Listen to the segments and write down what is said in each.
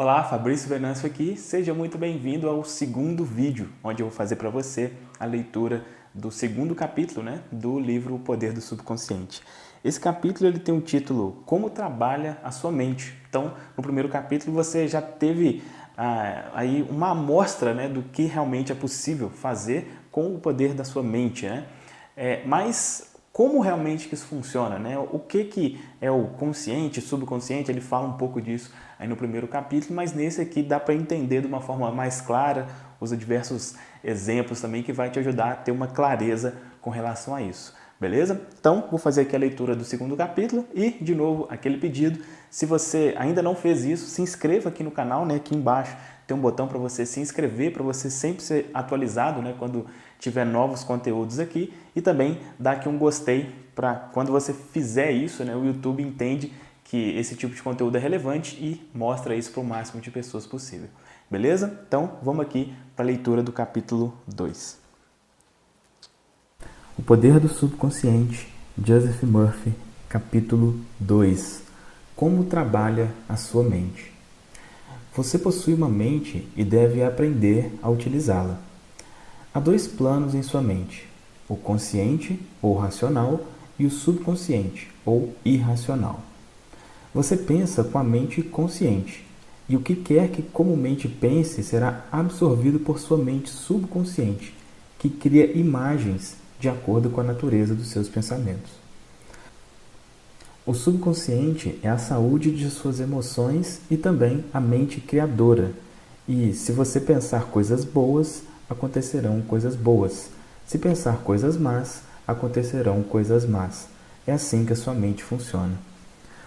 Olá, Fabrício Venâncio aqui. Seja muito bem-vindo ao segundo vídeo, onde eu vou fazer para você a leitura do segundo capítulo, do livro O Poder do Subconsciente. Esse capítulo ele tem um título Como Trabalha a Sua Mente. Então, no primeiro capítulo você já teve aí uma amostra do que realmente é possível fazer com o poder da sua mente, mas como realmente que isso funciona, O que é o consciente, subconsciente, ele fala um pouco disso aí no primeiro capítulo, mas nesse aqui dá para entender de uma forma mais clara, usa diversos exemplos também que vai te ajudar a ter uma clareza com relação a isso, beleza? Então, vou fazer aqui a leitura do segundo capítulo e, de novo, aquele pedido, se você ainda não fez isso, se inscreva aqui no canal, aqui embaixo tem um botão para você se inscrever, para você sempre ser atualizado, quando tiver novos conteúdos aqui, e também dá aqui um gostei para quando você fizer isso, o YouTube entende que esse tipo de conteúdo é relevante e mostra isso para o máximo de pessoas possível. Beleza? Então, vamos aqui para a leitura do capítulo 2. O Poder do Subconsciente, Joseph Murphy, capítulo 2. Como trabalha a sua mente? Você possui uma mente e deve aprender a utilizá-la. Há dois planos em sua mente, o consciente, ou racional, e o subconsciente, ou irracional. Você pensa com a mente consciente, e o que quer que comumente pense será absorvido por sua mente subconsciente, que cria imagens de acordo com a natureza dos seus pensamentos. O subconsciente é a saúde de suas emoções e também a mente criadora. E se você pensar coisas boas, acontecerão coisas boas. Se pensar coisas más, acontecerão coisas más. É assim que a sua mente funciona.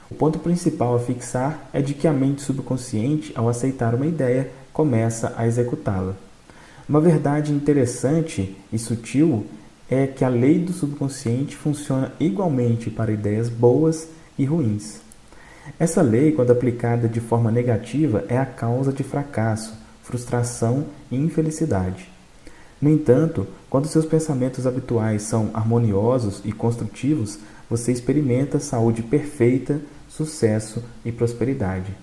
O ponto principal a fixar é de que a mente subconsciente, ao aceitar uma ideia, começa a executá-la. Uma verdade interessante e sutil é que a lei do subconsciente funciona igualmente para ideias boas e ruins. Essa lei, quando aplicada de forma negativa, é a causa de fracasso, frustração e infelicidade. No entanto, quando seus pensamentos habituais são harmoniosos e construtivos, você experimenta saúde perfeita, sucesso e prosperidade.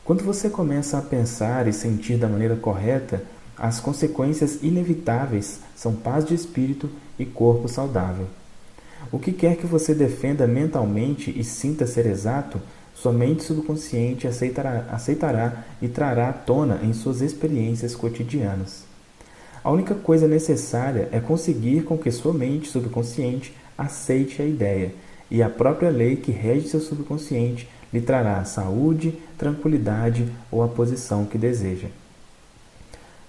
Quando você começa a pensar e sentir da maneira correta, as consequências inevitáveis são paz de espírito e corpo saudável. O que quer que você defenda mentalmente e sinta ser exato, sua mente subconsciente aceitará e trará à tona em suas experiências cotidianas. A única coisa necessária é conseguir com que sua mente subconsciente aceite a ideia, e a própria lei que rege seu subconsciente lhe trará saúde, tranquilidade ou a posição que deseja.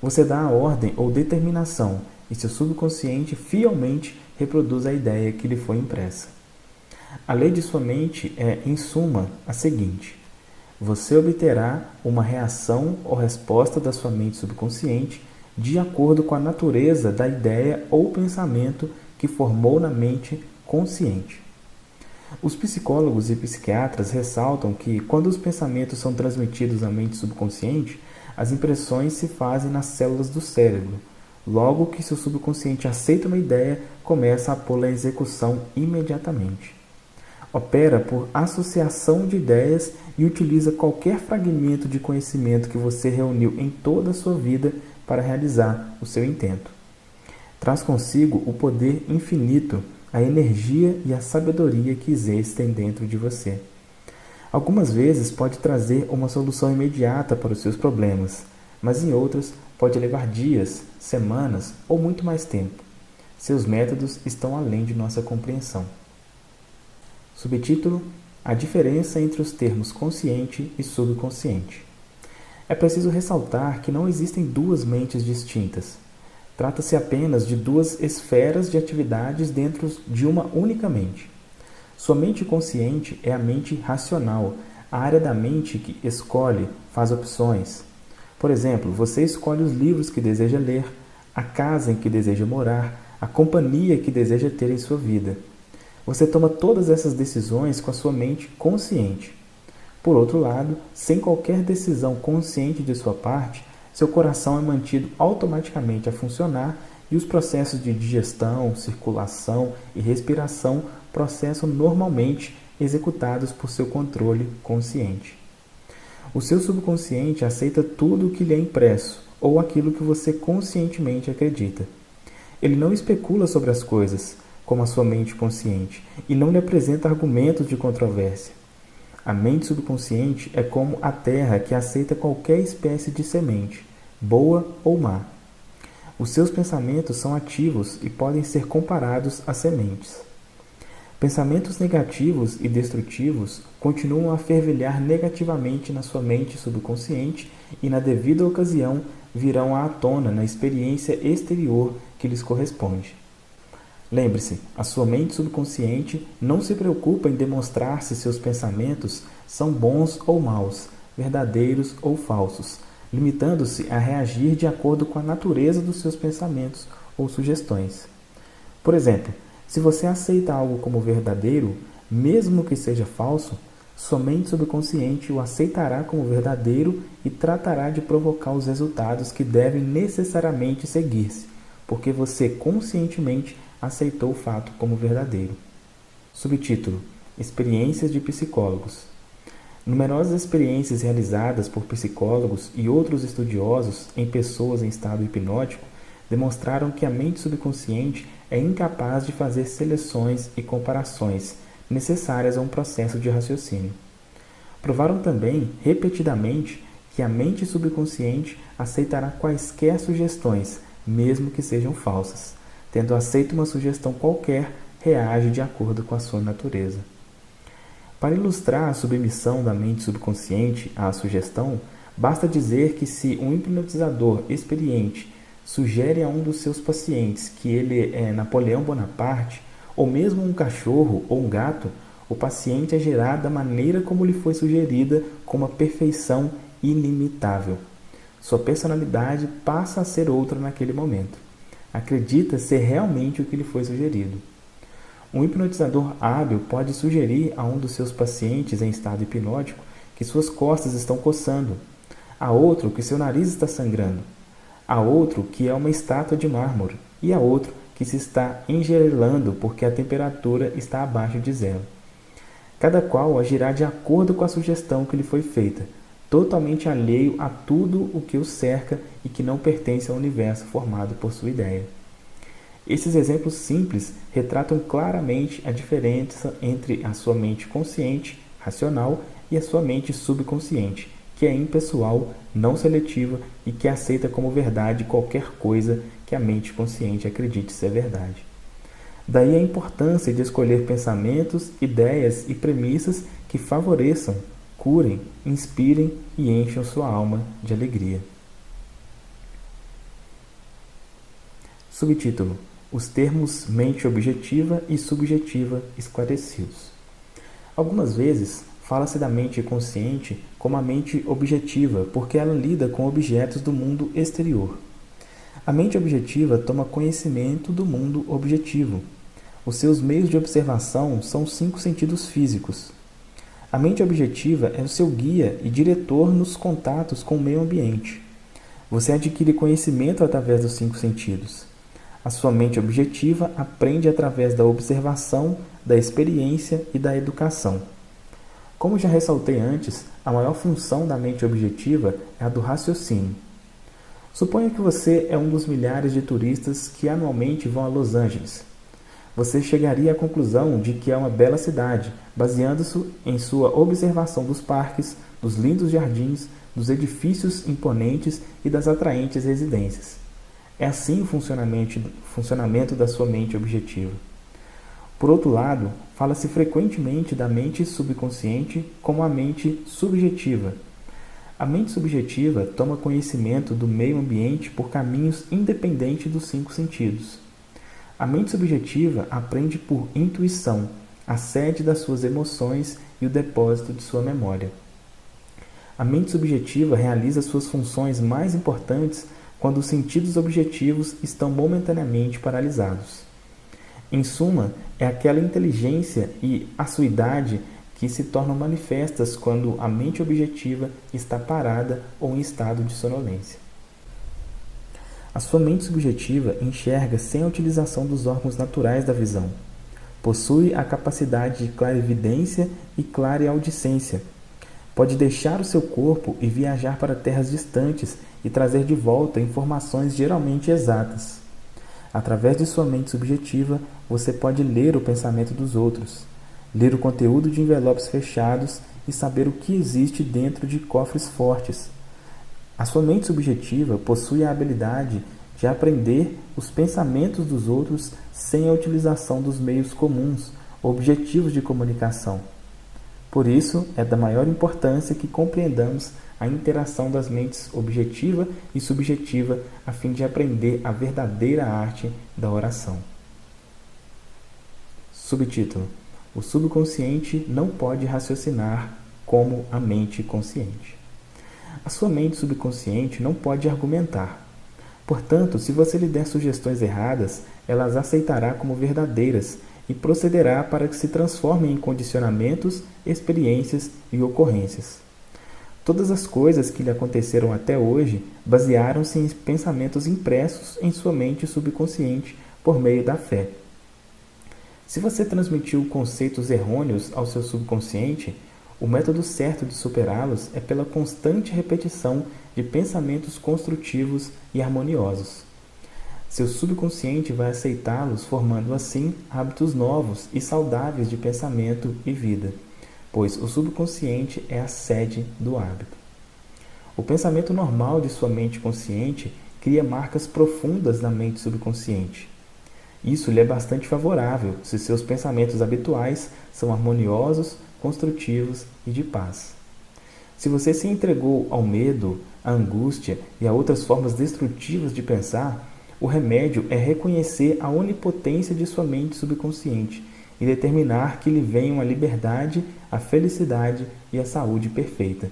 Você dá a ordem ou determinação e seu subconsciente fielmente reproduz a ideia que lhe foi impressa. A lei de sua mente é, em suma, a seguinte: você obterá uma reação ou resposta da sua mente subconsciente de acordo com a natureza da ideia ou pensamento que formou na mente consciente. Os psicólogos e psiquiatras ressaltam que, quando os pensamentos são transmitidos à mente subconsciente, as impressões se fazem nas células do cérebro. Logo que seu subconsciente aceita uma ideia, começa a pô-la em execução imediatamente. Opera por associação de ideias e utiliza qualquer fragmento de conhecimento que você reuniu em toda a sua vida para realizar o seu intento. Traz consigo o poder infinito, a energia e a sabedoria que existem dentro de você. Algumas vezes pode trazer uma solução imediata para os seus problemas, mas em outras pode levar dias, semanas ou muito mais tempo. Seus métodos estão além de nossa compreensão. Subtítulo: A diferença entre os termos consciente e subconsciente. É preciso ressaltar que não existem duas mentes distintas. Trata-se apenas de duas esferas de atividades dentro de uma única mente. Sua mente consciente é a mente racional, a área da mente que escolhe, faz opções. Por exemplo, você escolhe os livros que deseja ler, a casa em que deseja morar, a companhia que deseja ter em sua vida. Você toma todas essas decisões com a sua mente consciente. Por outro lado, sem qualquer decisão consciente de sua parte, seu coração é mantido automaticamente a funcionar e os processos de digestão, circulação e respiração processam normalmente executados por seu controle consciente. O seu subconsciente aceita tudo o que lhe é impresso, ou aquilo que você conscientemente acredita. Ele não especula sobre as coisas, como a sua mente consciente, e não lhe apresenta argumentos de controvérsia. A mente subconsciente é como a terra que aceita qualquer espécie de semente, boa ou má. Os seus pensamentos são ativos e podem ser comparados a sementes. Pensamentos negativos e destrutivos continuam a fervilhar negativamente na sua mente subconsciente e, na devida ocasião, virão à tona na experiência exterior que lhes corresponde. Lembre-se, a sua mente subconsciente não se preocupa em demonstrar se seus pensamentos são bons ou maus, verdadeiros ou falsos, limitando-se a reagir de acordo com a natureza dos seus pensamentos ou sugestões. Por exemplo, se você aceita algo como verdadeiro, mesmo que seja falso, sua mente subconsciente o aceitará como verdadeiro e tratará de provocar os resultados que devem necessariamente seguir-se, porque você conscientemente aceitou o fato como verdadeiro. Subtítulo: Experiências de psicólogos. Numerosas experiências realizadas por psicólogos e outros estudiosos em pessoas em estado hipnótico demonstraram que a mente subconsciente é incapaz de fazer seleções e comparações necessárias a um processo de raciocínio. Provaram também, repetidamente, que a mente subconsciente aceitará quaisquer sugestões, mesmo que sejam falsas. Tendo aceito uma sugestão qualquer, reage de acordo com a sua natureza. Para ilustrar a submissão da mente subconsciente à sugestão, basta dizer que se um hipnotizador experiente sugere a um dos seus pacientes que ele é Napoleão Bonaparte, ou mesmo um cachorro ou um gato, o paciente agirá da maneira como lhe foi sugerida com uma perfeição inimitável. Sua personalidade passa a ser outra naquele momento. Acredita ser realmente o que lhe foi sugerido. Um hipnotizador hábil pode sugerir a um dos seus pacientes em estado hipnótico que suas costas estão coçando, a outro que seu nariz está sangrando, a outro que é uma estátua de mármore e a outro que se está engelando porque a temperatura está abaixo de zero. Cada qual agirá de acordo com a sugestão que lhe foi feita, totalmente alheio a tudo o que o cerca e que não pertence ao universo formado por sua ideia. Esses exemplos simples retratam claramente a diferença entre a sua mente consciente, racional, e a sua mente subconsciente, que é impessoal, não seletiva e que aceita como verdade qualquer coisa que a mente consciente acredite ser verdade. Daí a importância de escolher pensamentos, ideias e premissas que favoreçam, curem, inspirem e encham sua alma de alegria. Subtítulo: Os termos mente objetiva e subjetiva esclarecidos. Algumas vezes, fala-se da mente consciente como a mente objetiva, porque ela lida com objetos do mundo exterior. A mente objetiva toma conhecimento do mundo objetivo. Os seus meios de observação são os 5 sentidos físicos. A mente objetiva é o seu guia e diretor nos contatos com o meio ambiente. Você adquire conhecimento através dos 5 sentidos. A sua mente objetiva aprende através da observação, da experiência e da educação. Como já ressaltei antes, a maior função da mente objetiva é a do raciocínio. Suponha que você é um dos milhares de turistas que anualmente vão a Los Angeles. Você chegaria à conclusão de que é uma bela cidade, baseando-se em sua observação dos parques, dos lindos jardins, dos edifícios imponentes e das atraentes residências. É assim o funcionamento da sua mente objetiva. Por outro lado, fala-se frequentemente da mente subconsciente como a mente subjetiva. A mente subjetiva toma conhecimento do meio ambiente por caminhos independentes dos 5 sentidos. A mente subjetiva aprende por intuição, a sede das suas emoções e o depósito de sua memória. A mente subjetiva realiza suas funções mais importantes quando os sentidos objetivos estão momentaneamente paralisados. Em suma, é aquela inteligência e acuidade que se tornam manifestas quando a mente objetiva está parada ou em estado de sonolência. A sua mente subjetiva enxerga sem a utilização dos órgãos naturais da visão. Possui a capacidade de clarividência e clareaudicência. Pode deixar o seu corpo e viajar para terras distantes e trazer de volta informações geralmente exatas. Através de sua mente subjetiva, você pode ler o pensamento dos outros, ler o conteúdo de envelopes fechados e saber o que existe dentro de cofres fortes. A sua mente subjetiva possui a habilidade de aprender os pensamentos dos outros sem a utilização dos meios comuns, objetivos de comunicação. Por isso, é da maior importância que compreendamos a interação das mentes objetiva e subjetiva a fim de aprender a verdadeira arte da oração. Subtítulo: O subconsciente não pode raciocinar como a mente consciente. A sua mente subconsciente não pode argumentar. Portanto, se você lhe der sugestões erradas, ela as aceitará como verdadeiras e procederá para que se transformem em condicionamentos, experiências e ocorrências. Todas as coisas que lhe aconteceram até hoje basearam-se em pensamentos impressos em sua mente subconsciente por meio da fé. Se você transmitiu conceitos errôneos ao seu subconsciente, o método certo de superá-los é pela constante repetição de pensamentos construtivos e harmoniosos. Seu subconsciente vai aceitá-los, formando assim hábitos novos e saudáveis de pensamento e vida, pois o subconsciente é a sede do hábito. O pensamento normal de sua mente consciente cria marcas profundas na mente subconsciente. Isso lhe é bastante favorável se seus pensamentos habituais são harmoniosos, construtivos e de paz. Se você se entregou ao medo, à angústia e a outras formas destrutivas de pensar, o remédio é reconhecer a onipotência de sua mente subconsciente e determinar que lhe venham a liberdade, a felicidade e a saúde perfeita.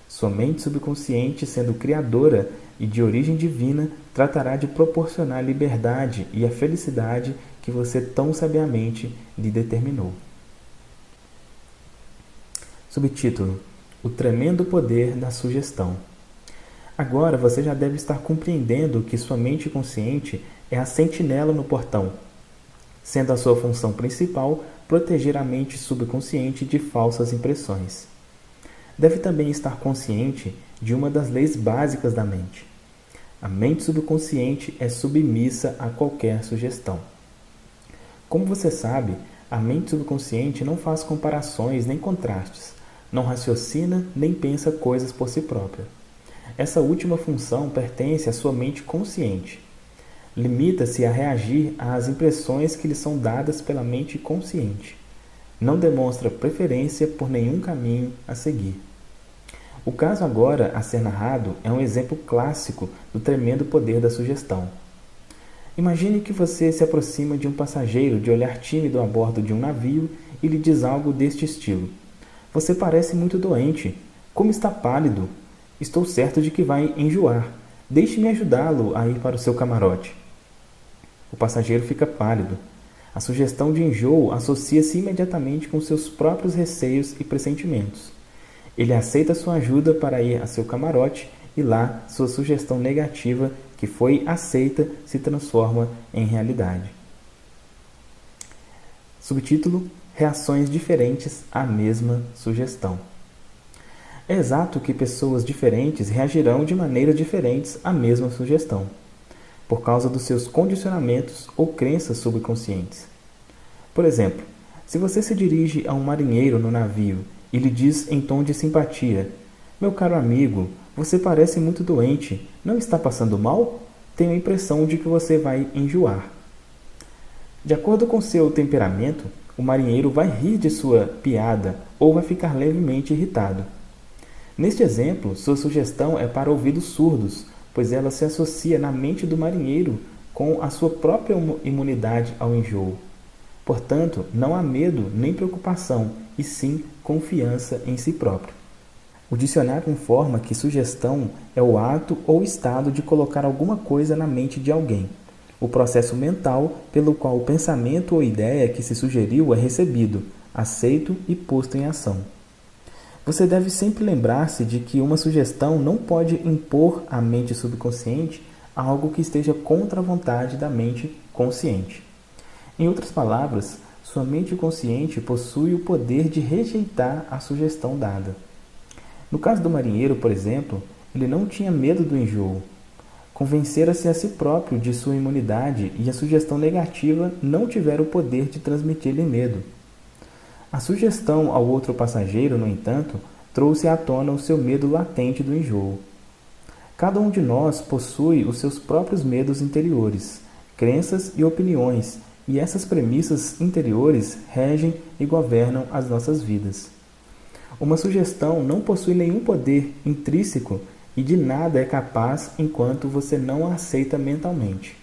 Sua mente subconsciente, sendo criadora e de origem divina, tratará de proporcionar a liberdade e a felicidade que você tão sabiamente lhe determinou. Subtítulo: O tremendo poder da sugestão. Agora você já deve estar compreendendo que sua mente consciente é a sentinela no portão, sendo a sua função principal proteger a mente subconsciente de falsas impressões. Deve também estar consciente de uma das leis básicas da mente. A mente subconsciente é submissa a qualquer sugestão. Como você sabe, a mente subconsciente não faz comparações nem contrastes, não raciocina nem pensa coisas por si própria. Essa última função pertence à sua mente consciente. Limita-se a reagir às impressões que lhe são dadas pela mente consciente. Não demonstra preferência por nenhum caminho a seguir. O caso agora a ser narrado é um exemplo clássico do tremendo poder da sugestão. Imagine que você se aproxima de um passageiro de olhar tímido a bordo de um navio e lhe diz algo deste estilo: Você parece muito doente. Como está pálido. Estou certo de que vai enjoar. Deixe-me ajudá-lo a ir para o seu camarote. O passageiro fica pálido. A sugestão de enjoo associa-se imediatamente com seus próprios receios e pressentimentos. Ele aceita sua ajuda para ir a seu camarote e lá sua sugestão negativa, que foi aceita, se transforma em realidade. Subtítulo: Reações diferentes à mesma sugestão. É exato que pessoas diferentes reagirão de maneiras diferentes à mesma sugestão, por causa dos seus condicionamentos ou crenças subconscientes. Por exemplo, se você se dirige a um marinheiro no navio e lhe diz em tom de simpatia: Meu caro amigo, você parece muito doente, não está passando mal? Tenho a impressão de que você vai enjoar. De acordo com seu temperamento, o marinheiro vai rir de sua piada ou vai ficar levemente irritado. Neste exemplo, sua sugestão é para ouvidos surdos, pois ela se associa na mente do marinheiro com a sua própria imunidade ao enjoo. Portanto, não há medo nem preocupação, e sim confiança em si próprio. O dicionário informa que sugestão é o ato ou estado de colocar alguma coisa na mente de alguém, o processo mental pelo qual o pensamento ou ideia que se sugeriu é recebido, aceito e posto em ação. Você deve sempre lembrar-se de que uma sugestão não pode impor à mente subconsciente algo que esteja contra a vontade da mente consciente. Em outras palavras, sua mente consciente possui o poder de rejeitar a sugestão dada. No caso do marinheiro, por exemplo, ele não tinha medo do enjoo. Convencera-se a si próprio de sua imunidade e a sugestão negativa não tivera o poder de transmitir-lhe medo. A sugestão ao outro passageiro, no entanto, trouxe à tona o seu medo latente do enjoo. Cada um de nós possui os seus próprios medos interiores, crenças e opiniões, e essas premissas interiores regem e governam as nossas vidas. Uma sugestão não possui nenhum poder intrínseco e de nada é capaz enquanto você não a aceita mentalmente.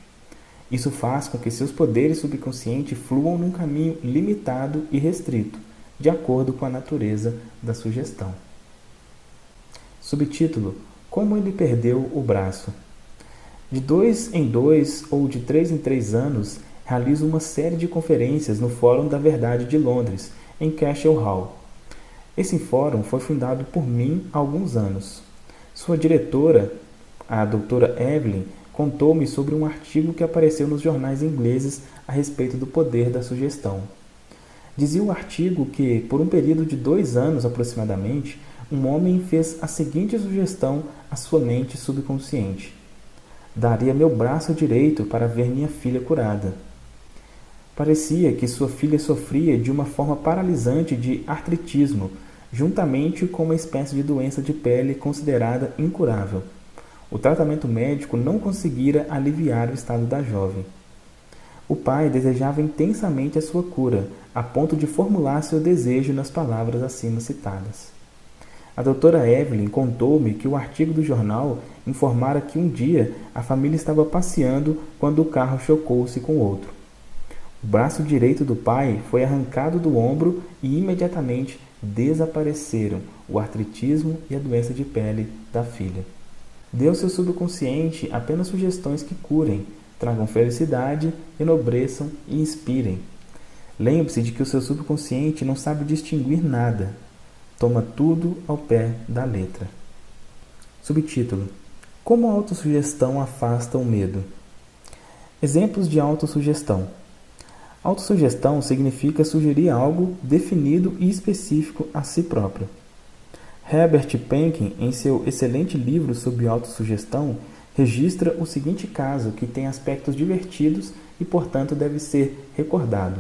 Isso faz com que seus poderes subconscientes fluam num caminho limitado e restrito, de acordo com a natureza da sugestão. Subtítulo: Como ele perdeu o braço. De 2 em 2 ou de 3 em 3 anos, realizo uma série de conferências no Fórum da Verdade de Londres, em Cashel Hall. Esse fórum foi fundado por mim há alguns anos. Sua diretora, a doutora Evelyn, contou-me sobre um artigo que apareceu nos jornais ingleses a respeito do poder da sugestão. Dizia o artigo que, por um período de 2 anos aproximadamente, um homem fez a seguinte sugestão à sua mente subconsciente: daria meu braço direito para ver minha filha curada. Parecia que sua filha sofria de uma forma paralisante de artritismo, juntamente com uma espécie de doença de pele considerada incurável. O tratamento médico não conseguira aliviar o estado da jovem. O pai desejava intensamente a sua cura, a ponto de formular seu desejo nas palavras acima citadas. A doutora Evelyn contou-me que o artigo do jornal informara que um dia a família estava passeando quando o carro chocou-se com outro. O braço direito do pai foi arrancado do ombro e imediatamente desapareceram o artritismo e a doença de pele da filha. Dê ao seu subconsciente apenas sugestões que curem, tragam felicidade, enobreçam e inspirem. Lembre-se de que o seu subconsciente não sabe distinguir nada. Toma tudo ao pé da letra. Subtítulo: Como a autossugestão afasta o medo. Exemplos de autossugestão. Autossugestão significa sugerir algo definido e específico a si próprio. Herbert Penkin, em seu excelente livro sobre autossugestão, registra o seguinte caso que tem aspectos divertidos e, portanto, deve ser recordado.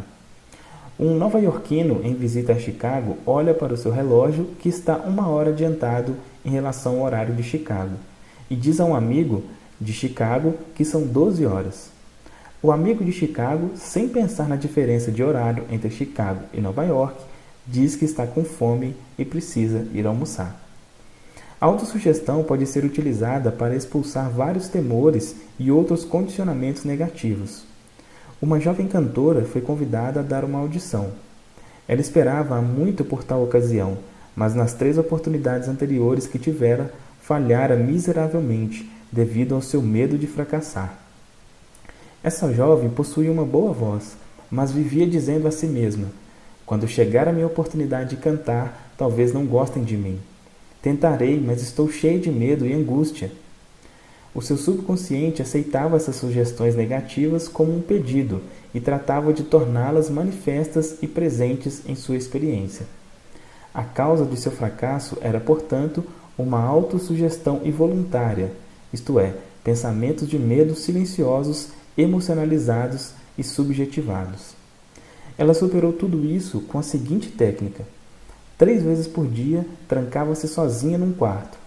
Um nova-iorquino em visita a Chicago olha para o seu relógio, que está 1 hora adiantado em relação ao horário de Chicago, e diz a um amigo de Chicago que são 12 horas. O amigo de Chicago, sem pensar na diferença de horário entre Chicago e Nova York, diz que está com fome e precisa ir almoçar. A autossugestão pode ser utilizada para expulsar vários temores e outros condicionamentos negativos. Uma jovem cantora foi convidada a dar uma audição. Ela esperava há muito por tal ocasião, mas nas 3 oportunidades anteriores que tivera, falhara miseravelmente devido ao seu medo de fracassar. Essa jovem possuía uma boa voz, mas vivia dizendo a si mesma: quando chegar a minha oportunidade de cantar, talvez não gostem de mim. Tentarei, mas estou cheio de medo e angústia. O seu subconsciente aceitava essas sugestões negativas como um pedido e tratava de torná-las manifestas e presentes em sua experiência. A causa de seu fracasso era, portanto, uma autossugestão involuntária, isto é, pensamentos de medo silenciosos, emocionalizados e subjetivados. Ela superou tudo isso com a seguinte técnica: 3 vezes por dia, trancava-se sozinha num quarto.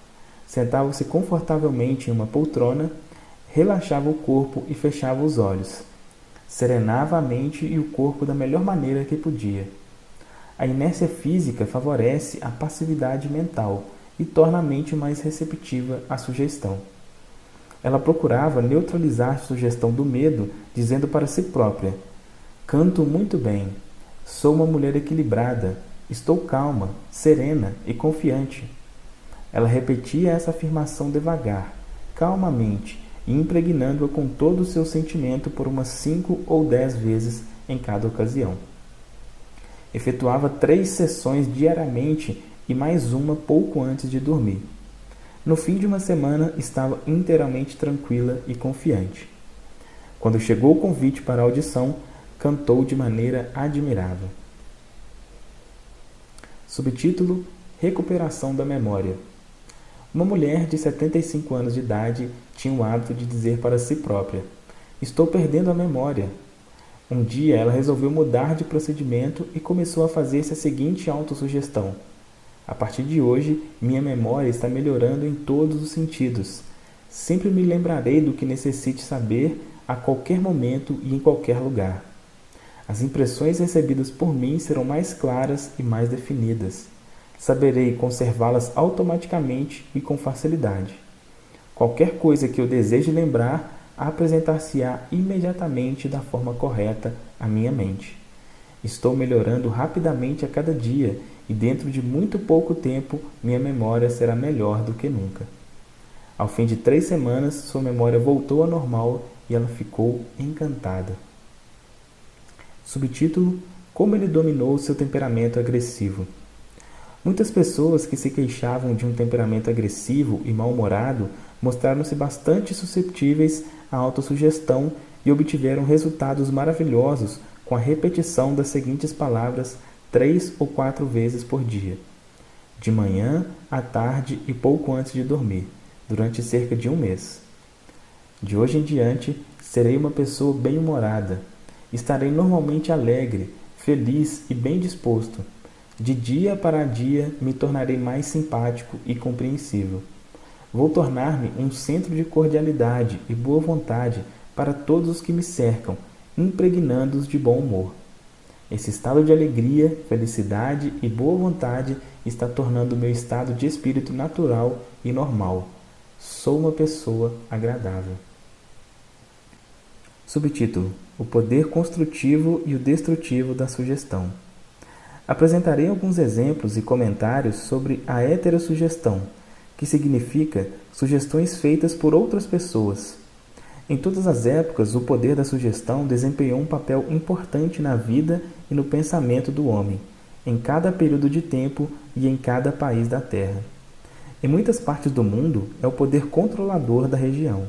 Sentava-se confortavelmente em uma poltrona, relaxava o corpo e fechava os olhos. Serenava a mente e o corpo da melhor maneira que podia. A inércia física favorece a passividade mental e torna a mente mais receptiva à sugestão. Ela procurava neutralizar a sugestão do medo, dizendo para si própria: canto muito bem, sou uma mulher equilibrada, estou calma, serena e confiante. Ela repetia essa afirmação devagar, calmamente, e impregnando-a com todo o seu sentimento por umas 5 ou 10 vezes em cada ocasião. Efetuava 3 sessões diariamente e mais uma pouco antes de dormir. No fim de uma semana, estava inteiramente tranquila e confiante. Quando chegou o convite para a audição, cantou de maneira admirável. Subtítulo: Recuperação da memória. Uma mulher de 75 anos de idade tinha o hábito de dizer para si própria: "Estou perdendo a memória." Um dia ela resolveu mudar de procedimento e começou a fazer-se a seguinte autossugestão: "A partir de hoje, minha memória está melhorando em todos os sentidos. Sempre me lembrarei do que necessite saber a qualquer momento e em qualquer lugar. As impressões recebidas por mim serão mais claras e mais definidas. Saberei conservá-las automaticamente e com facilidade. Qualquer coisa que eu deseje lembrar apresentar-se-á imediatamente da forma correta à minha mente. Estou melhorando rapidamente a cada dia e dentro de muito pouco tempo minha memória será melhor do que nunca." Ao fim de 3 semanas, sua memória voltou ao normal e ela ficou encantada. Subtítulo: Como ele dominou seu temperamento agressivo. Muitas pessoas que se queixavam de um temperamento agressivo e mal-humorado mostraram-se bastante suscetíveis à autossugestão e obtiveram resultados maravilhosos com a repetição das seguintes palavras 3 ou 4 vezes por dia, de manhã, à tarde e pouco antes de dormir, durante cerca de 1 mês. De hoje em diante, serei uma pessoa bem-humorada. Estarei normalmente alegre, feliz e bem disposto. De dia para dia, me tornarei mais simpático e compreensível. Vou tornar-me um centro de cordialidade e boa vontade para todos os que me cercam, impregnando-os de bom humor. Esse estado de alegria, felicidade e boa vontade está tornando o meu estado de espírito natural e normal. Sou uma pessoa agradável. Subtítulo: O poder construtivo e o destrutivo da sugestão. Apresentarei alguns exemplos e comentários sobre a heterossugestão, que significa sugestões feitas por outras pessoas. Em todas as épocas, o poder da sugestão desempenhou um papel importante na vida e no pensamento do homem, em cada período de tempo e em cada país da Terra. Em muitas partes do mundo, é o poder controlador da região.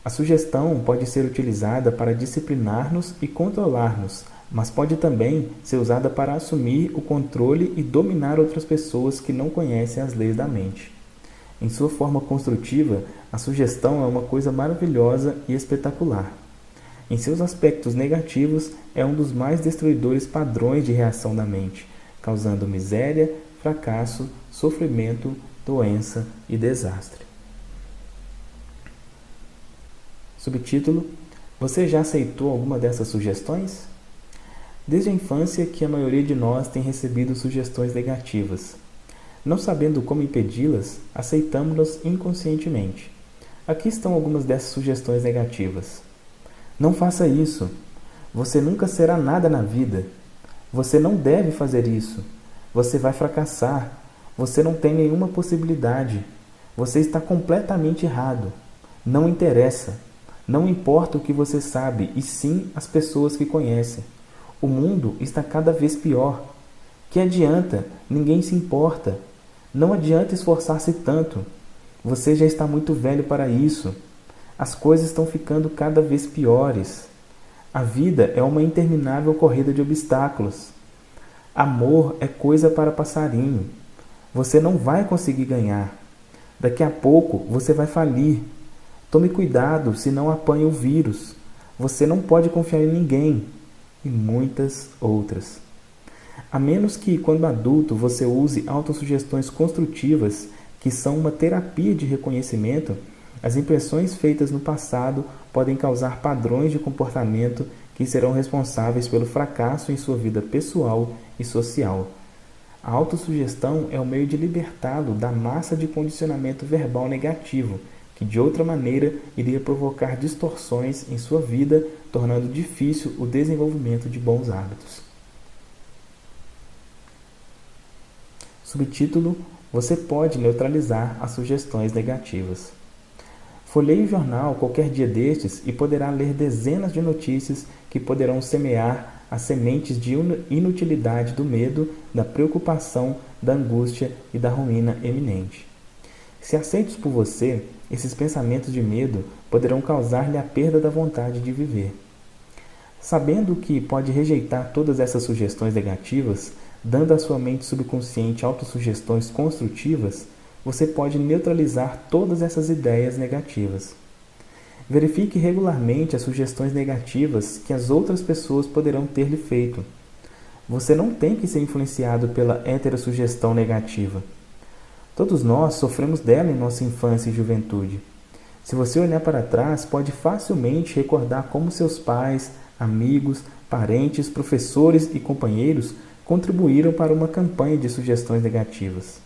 A sugestão pode ser utilizada para disciplinar-nos e controlar-nos, mas pode também ser usada para assumir o controle e dominar outras pessoas que não conhecem as leis da mente. Em sua forma construtiva, a sugestão é uma coisa maravilhosa e espetacular. Em seus aspectos negativos, é um dos mais destruidores padrões de reação da mente, causando miséria, fracasso, sofrimento, doença e desastre. Subtítulo: Você já aceitou alguma dessas sugestões? Desde a infância que a maioria de nós tem recebido sugestões negativas. Não sabendo como impedi-las, aceitamos-las inconscientemente. Aqui estão algumas dessas sugestões negativas. Não faça isso. Você nunca será nada na vida. Você não deve fazer isso. Você vai fracassar. Você não tem nenhuma possibilidade. Você está completamente errado. Não interessa. Não importa o que você sabe, e sim as pessoas que conhecem. O mundo está cada vez pior. Que adianta? Ninguém se importa. Não adianta esforçar-se tanto. Você já está muito velho para isso. As coisas estão ficando cada vez piores. A vida é uma interminável corrida de obstáculos. Amor é coisa para passarinho. Você não vai conseguir ganhar. Daqui a pouco você vai falir. Tome cuidado, senão apanha o vírus. Você não pode confiar em ninguém. E muitas outras. A menos que, quando adulto, você use autossugestões construtivas, que são uma terapia de reconhecimento, as impressões feitas no passado podem causar padrões de comportamento que serão responsáveis pelo fracasso em sua vida pessoal e social. A autossugestão é o meio de libertá-lo da massa de condicionamento verbal negativo, que de outra maneira iria provocar distorções em sua vida, tornando difícil o desenvolvimento de bons hábitos. Subtítulo: Você pode neutralizar as sugestões negativas. Folheie o jornal qualquer dia destes e poderá ler dezenas de notícias que poderão semear as sementes de inutilidade do medo, da preocupação, da angústia e da ruína eminente. Se aceitos por você, esses pensamentos de medo poderão causar-lhe a perda da vontade de viver. Sabendo que pode rejeitar todas essas sugestões negativas, dando à sua mente subconsciente autossugestões construtivas, você pode neutralizar todas essas ideias negativas. Verifique regularmente as sugestões negativas que as outras pessoas poderão ter lhe feito. Você não tem que ser influenciado pela heterossugestão negativa. Todos nós sofremos dela em nossa infância e juventude. Se você olhar para trás, pode facilmente recordar como seus pais, amigos, parentes, professores e companheiros contribuíram para uma campanha de sugestões negativas.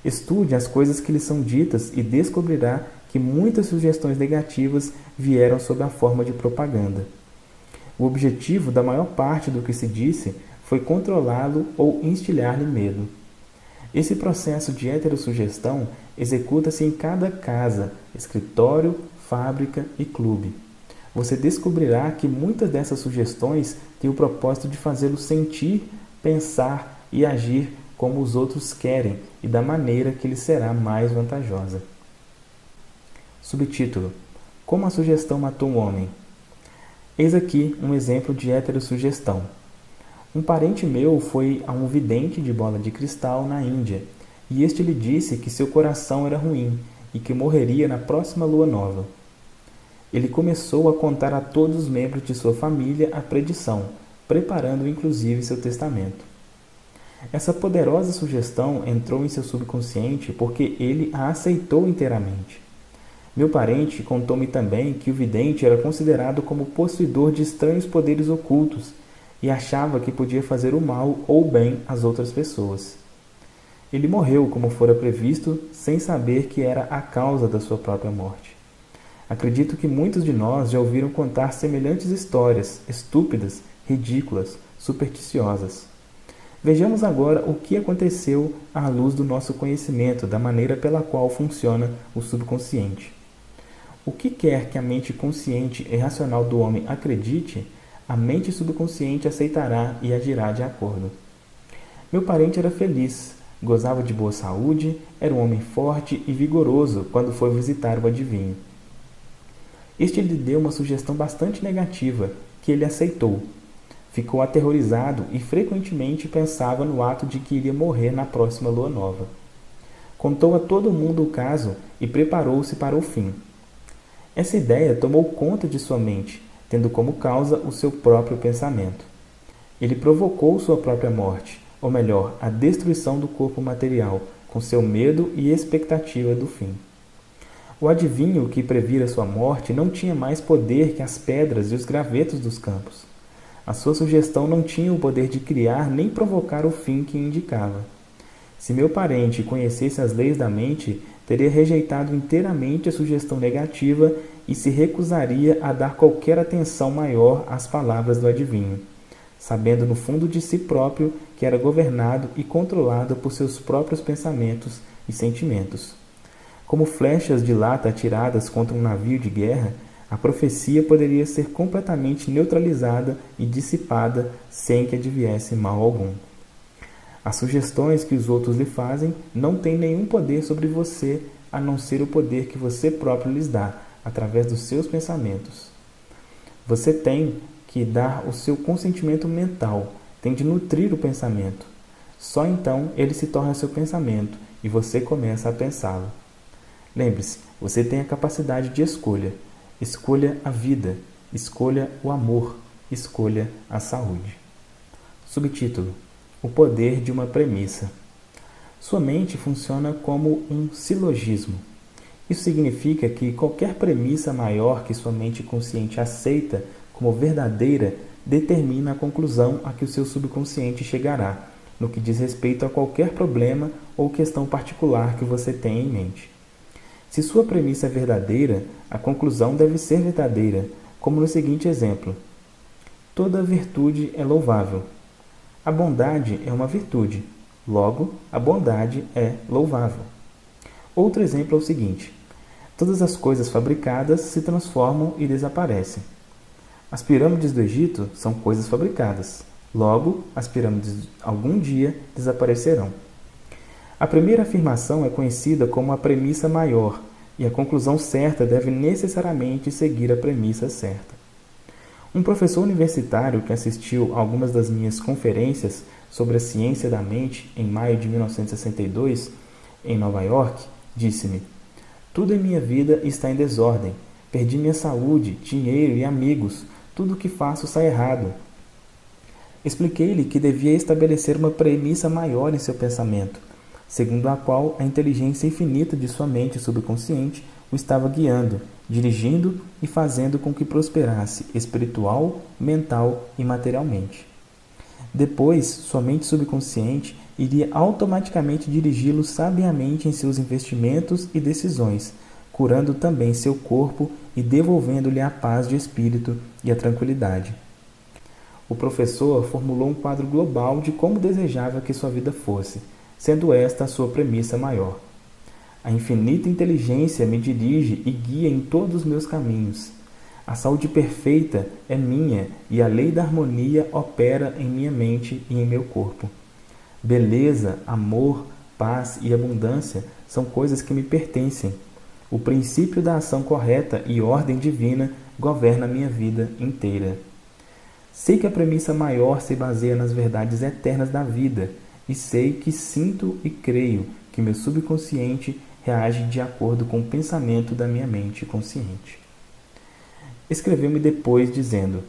Estude as coisas que lhe são ditas e descobrirá que muitas sugestões negativas vieram sob a forma de propaganda. O objetivo da maior parte do que se disse foi controlá-lo ou instilhar-lhe medo. Esse processo de heterossugestão executa-se em cada casa, escritório, fábrica e clube. Você descobrirá que muitas dessas sugestões têm o propósito de fazê-lo sentir, pensar e agir como os outros querem e da maneira que lhe será mais vantajosa. Subtítulo: Como a sugestão matou um homem. Eis aqui um exemplo de heterossugestão. Um parente meu foi a um vidente de bola de cristal na Índia, e este lhe disse que seu coração era ruim e que morreria na próxima lua nova. Ele começou a contar a todos os membros de sua família a predição, preparando inclusive seu testamento. Essa poderosa sugestão entrou em seu subconsciente porque ele a aceitou inteiramente. Meu parente contou-me também que o vidente era considerado como possuidor de estranhos poderes ocultos e achava que podia fazer o mal ou o bem às outras pessoas. Ele morreu como fora previsto, sem saber que era a causa da sua própria morte. Acredito que muitos de nós já ouviram contar semelhantes histórias, estúpidas, ridículas, supersticiosas. Vejamos agora o que aconteceu à luz do nosso conhecimento da maneira pela qual funciona o subconsciente. O que quer que a mente consciente e racional do homem acredite, a mente subconsciente aceitará e agirá de acordo. Meu parente era feliz, gozava de boa saúde, era um homem forte e vigoroso quando foi visitar o adivinho. Este lhe deu uma sugestão bastante negativa, que ele aceitou. Ficou aterrorizado e frequentemente pensava no ato de que iria morrer na próxima lua nova. Contou a todo mundo o caso e preparou-se para o fim. Essa ideia tomou conta de sua mente, tendo como causa o seu próprio pensamento. Ele provocou sua própria morte, ou melhor, a destruição do corpo material, com seu medo e expectativa do fim. O adivinho que previra sua morte não tinha mais poder que as pedras e os gravetos dos campos. A sua sugestão não tinha o poder de criar nem provocar o fim que indicava. Se meu parente conhecesse as leis da mente, teria rejeitado inteiramente a sugestão negativa e se recusaria a dar qualquer atenção maior às palavras do adivinho, sabendo no fundo de si próprio que era governado e controlado por seus próprios pensamentos e sentimentos. Como flechas de lata atiradas contra um navio de guerra, a profecia poderia ser completamente neutralizada e dissipada sem que adviesse mal algum. As sugestões que os outros lhe fazem não têm nenhum poder sobre você, a não ser o poder que você próprio lhes dá, através dos seus pensamentos. Você tem que dar o seu consentimento mental, tem de nutrir o pensamento. Só então ele se torna seu pensamento e você começa a pensá-lo. Lembre-se, você tem a capacidade de escolha. Escolha a vida, escolha o amor, escolha a saúde. Subtítulo: O poder de uma premissa. Sua mente funciona como um silogismo. Isso significa que qualquer premissa maior que sua mente consciente aceita como verdadeira determina a conclusão a que o seu subconsciente chegará, no que diz respeito a qualquer problema ou questão particular que você tenha em mente. Se sua premissa é verdadeira, a conclusão deve ser verdadeira, como no seguinte exemplo: toda virtude é louvável. A bondade é uma virtude, logo, a bondade é louvável. Outro exemplo é o seguinte: todas as coisas fabricadas se transformam e desaparecem. As pirâmides do Egito são coisas fabricadas, logo, as pirâmides algum dia desaparecerão. A primeira afirmação é conhecida como a premissa maior, e a conclusão certa deve necessariamente seguir a premissa certa. Um professor universitário que assistiu a algumas das minhas conferências sobre a ciência da mente em maio de 1962 em Nova York, disse-me: tudo em minha vida está em desordem. Perdi minha saúde, dinheiro e amigos. Tudo o que faço sai errado. Expliquei-lhe que devia estabelecer uma premissa maior em seu pensamento, segundo a qual a inteligência infinita de sua mente subconsciente o estava guiando, dirigindo e fazendo com que prosperasse espiritual, mental e materialmente. Depois, sua mente subconsciente iria automaticamente dirigi-lo sabiamente em seus investimentos e decisões, curando também seu corpo e devolvendo-lhe a paz de espírito e a tranquilidade. O professor formulou um quadro global de como desejava que sua vida fosse, sendo esta a sua premissa maior. A infinita inteligência me dirige e guia em todos os meus caminhos. A saúde perfeita é minha e a lei da harmonia opera em minha mente e em meu corpo. Beleza, amor, paz e abundância são coisas que me pertencem. O princípio da ação correta e ordem divina governa a minha vida inteira. Sei que a premissa maior se baseia nas verdades eternas da vida, e sei que sinto e creio que meu subconsciente reage de acordo com o pensamento da minha mente consciente. Escreveu-me depois dizendo: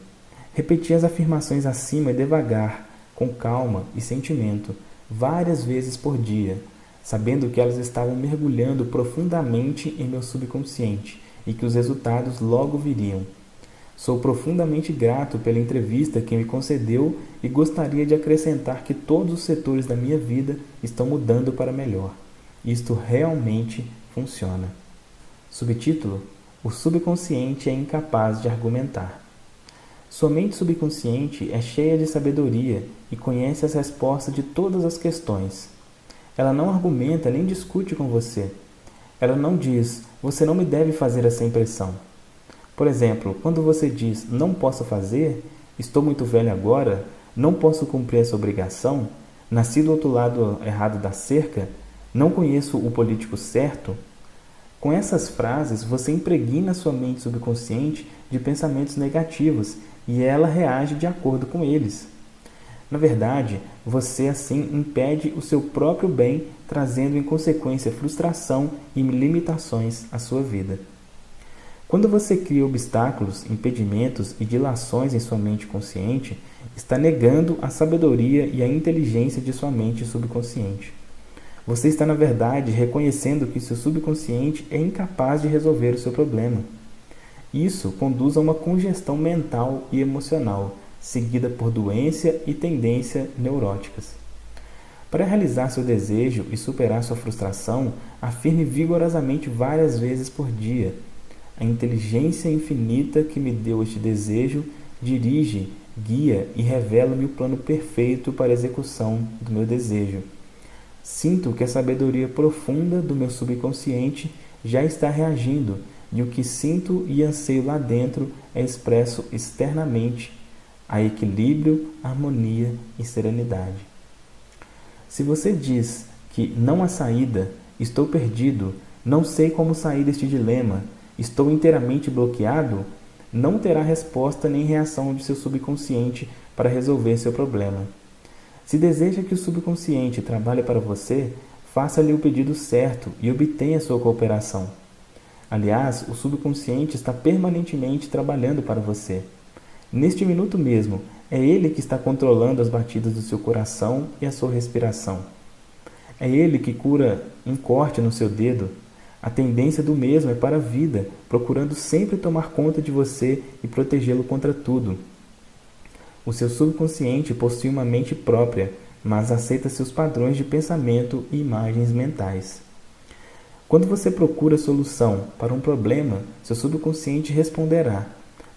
repeti as afirmações acima devagar, com calma e sentimento, várias vezes por dia, sabendo que elas estavam mergulhando profundamente em meu subconsciente e que os resultados logo viriam. Sou profundamente grato pela entrevista que me concedeu e gostaria de acrescentar que todos os setores da minha vida estão mudando para melhor. Isto realmente funciona. Subtítulo: o subconsciente é incapaz de argumentar. Sua mente subconsciente é cheia de sabedoria e conhece as respostas de todas as questões. Ela não argumenta nem discute com você. Ela não diz: você não me deve fazer essa impressão. Por exemplo, quando você diz: não posso fazer, estou muito velho agora, não posso cumprir essa obrigação, nasci do outro lado errado da cerca, não conheço o político certo. Com essas frases, você impregna sua mente subconsciente de pensamentos negativos e ela reage de acordo com eles. Na verdade, você assim impede o seu próprio bem, trazendo em consequência frustração e limitações à sua vida. Quando você cria obstáculos, impedimentos e dilações em sua mente consciente, está negando a sabedoria e a inteligência de sua mente subconsciente. Você está, na verdade, reconhecendo que seu subconsciente é incapaz de resolver o seu problema. Isso conduz a uma congestão mental e emocional, seguida por doença e tendência neuróticas. Para realizar seu desejo e superar sua frustração, afirme vigorosamente várias vezes por dia: a inteligência infinita que me deu este desejo dirige, guia e revela-me o plano perfeito para a execução do meu desejo. Sinto que a sabedoria profunda do meu subconsciente já está reagindo e o que sinto e anseio lá dentro é expresso externamente. Há equilíbrio, harmonia e serenidade. Se você diz que não há saída, estou perdido, não sei como sair deste dilema, estou inteiramente bloqueado, não terá resposta nem reação de seu subconsciente para resolver seu problema. Se deseja que o subconsciente trabalhe para você, faça-lhe o pedido certo e obtenha sua cooperação. Aliás, o subconsciente está permanentemente trabalhando para você. Neste minuto mesmo, é ele que está controlando as batidas do seu coração e a sua respiração. É ele que cura um corte no seu dedo. A tendência do mesmo é para a vida, procurando sempre tomar conta de você e protegê-lo contra tudo. O seu subconsciente possui uma mente própria, mas aceita seus padrões de pensamento e imagens mentais. Quando você procura solução para um problema, seu subconsciente responderá,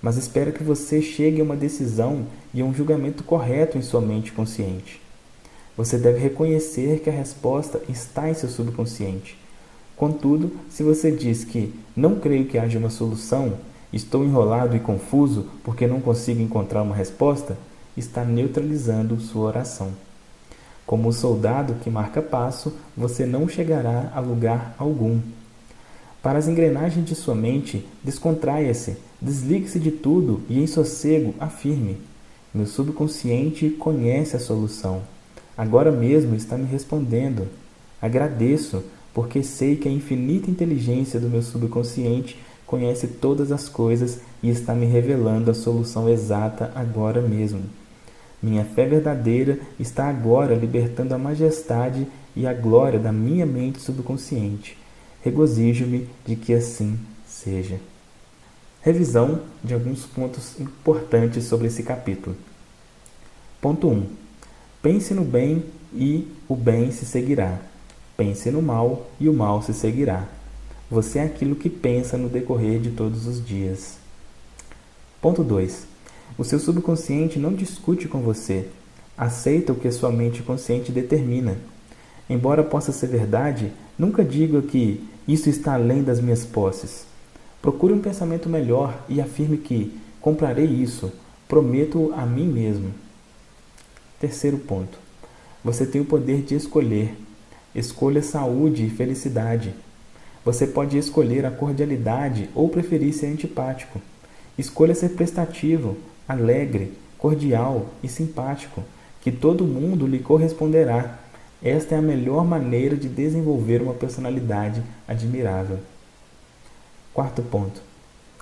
mas espera que você chegue a uma decisão e a um julgamento correto em sua mente consciente. Você deve reconhecer que a resposta está em seu subconsciente. Contudo, se você diz que não creio que haja uma solução, estou enrolado e confuso porque não consigo encontrar uma resposta, está neutralizando sua oração. Como o soldado que marca passo, você não chegará a lugar algum. Para as engrenagens de sua mente, descontraia-se, desligue-se de tudo e em sossego afirme: meu subconsciente conhece a solução. Agora mesmo está me respondendo. Agradeço, porque sei que a infinita inteligência do meu subconsciente conhece todas as coisas e está me revelando a solução exata agora mesmo. Minha fé verdadeira está agora libertando a majestade e a glória da minha mente subconsciente. Regozijo-me de que assim seja. Revisão de alguns pontos importantes sobre esse capítulo. Ponto 1. Pense no bem e o bem se seguirá. Pense no mal e o mal se seguirá. Você é aquilo que pensa no decorrer de todos os dias. Ponto 2. O seu subconsciente não discute com você. Aceita o que a sua mente consciente determina. Embora possa ser verdade, nunca diga que isso está além das minhas posses. Procure um pensamento melhor e afirme que comprarei isso, prometo a mim mesmo. Terceiro ponto. Você tem o poder de escolher. Escolha saúde e felicidade. Você pode escolher a cordialidade ou preferir ser antipático. Escolha ser prestativo, alegre, cordial e simpático, que todo mundo lhe corresponderá. Esta é a melhor maneira de desenvolver uma personalidade admirável. Quarto ponto.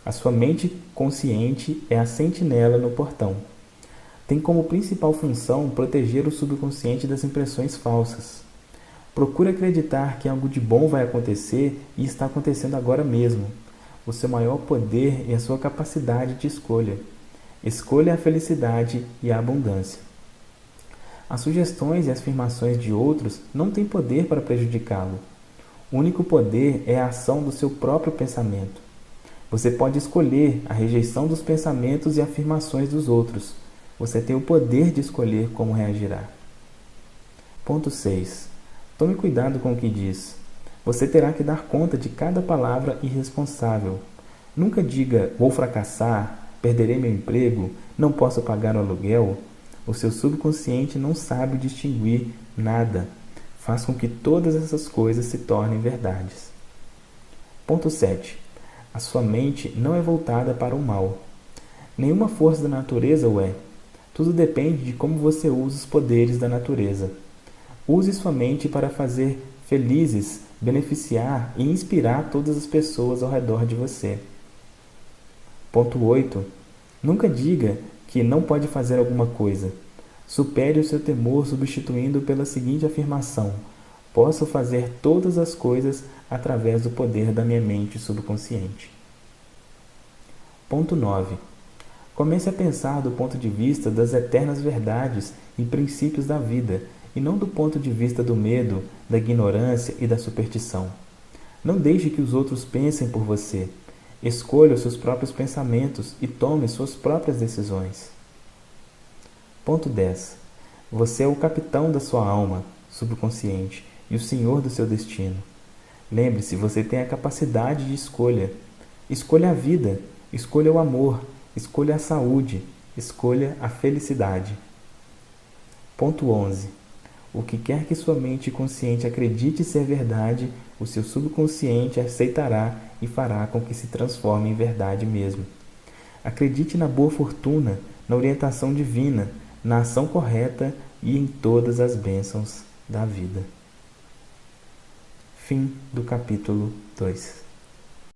A sua mente consciente é a sentinela no portão. Tem como principal função proteger o subconsciente das impressões falsas. Procure acreditar que algo de bom vai acontecer e está acontecendo agora mesmo. O seu maior poder é a sua capacidade de escolha. Escolha a felicidade e a abundância. As sugestões e as afirmações de outros não têm poder para prejudicá-lo. O único poder é a ação do seu próprio pensamento. Você pode escolher a rejeição dos pensamentos e afirmações dos outros. Você tem o poder de escolher como reagirá. Ponto 6. Tome cuidado com o que diz. Você terá que dar conta de cada palavra irresponsável. Nunca diga, vou fracassar, perderei meu emprego, não posso pagar o aluguel. O seu subconsciente não sabe distinguir nada. Faz com que todas essas coisas se tornem verdades. Ponto 7. A sua mente não é voltada para o mal. Nenhuma força da natureza o é. Tudo depende de como você usa os poderes da natureza. Use sua mente para fazer felizes, beneficiar e inspirar todas as pessoas ao redor de você. Ponto 8. Nunca diga que não pode fazer alguma coisa. Supere o seu temor substituindo pela seguinte afirmação: posso fazer todas as coisas através do poder da minha mente subconsciente. Ponto 9. Comece a pensar do ponto de vista das eternas verdades e princípios da vida, e não do ponto de vista do medo, da ignorância e da superstição. Não deixe que os outros pensem por você. Escolha os seus próprios pensamentos e tome suas próprias decisões. Ponto 10. Você é o capitão da sua alma subconsciente e o senhor do seu destino. Lembre-se, você tem a capacidade de escolha. Escolha a vida, escolha o amor, escolha a saúde, escolha a felicidade. Ponto 11. O que quer que sua mente consciente acredite ser verdade, o seu subconsciente aceitará e fará com que se transforme em verdade mesmo. Acredite na boa fortuna, na orientação divina, na ação correta e em todas as bênçãos da vida. Fim do capítulo 2.